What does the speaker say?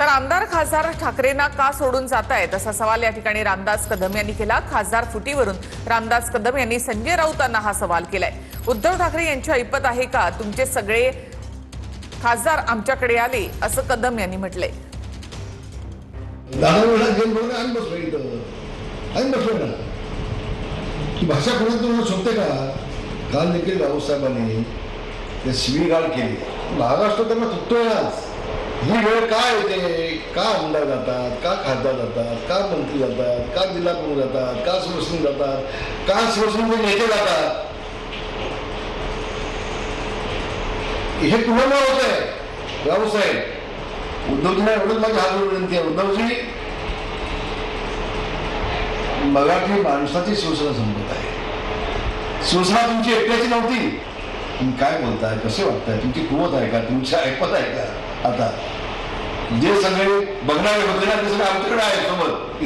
तर आमदार खासदार ठाकरेंना का सोडून जातायत असा सवाल या ठिकाणी रामदास कदम यांनी केला। खासदार फुटीवरून रामदास कदम यांनी संजय राऊतांना हा सवाल केलाय। उद्धव ठाकरे यांची ऐपत आहे का तुमचे सगळे खासदार आमच्याकडे आले असं कदम यांनी म्हटलंय। भाषा कोणातून शोधते का? काल देखील राऊसाहेबांनी ते शिवीगाळ केली। महाराष्ट्र त्यांना चुकतोय आज। ही वेळ का येते? का आमदार जातात, का खासदार जातात, का मंत्री जातात, का जिल्हा प्रमुख जातात, का शिवसेना जातात, का शिवसेनेचे नेते जातात? हे तुम्हाला होत आहे राऊसाहेब। उद्धवजींना एवढंच माझी हात जोडून विनंती आहे, उद्धवजी मराठी माणसाची शिवसेना संपत आहे। शिवसेना तुमची एकट्याची नव्हती। तुम्ही काय बोलताय, कसे वाटताय, तुमची कुवत आहे का, तुमची ऐपत आहे का? आता जे सगळे बघणारे होते ना ते सगळे आमच्याकडे आहे सोबत।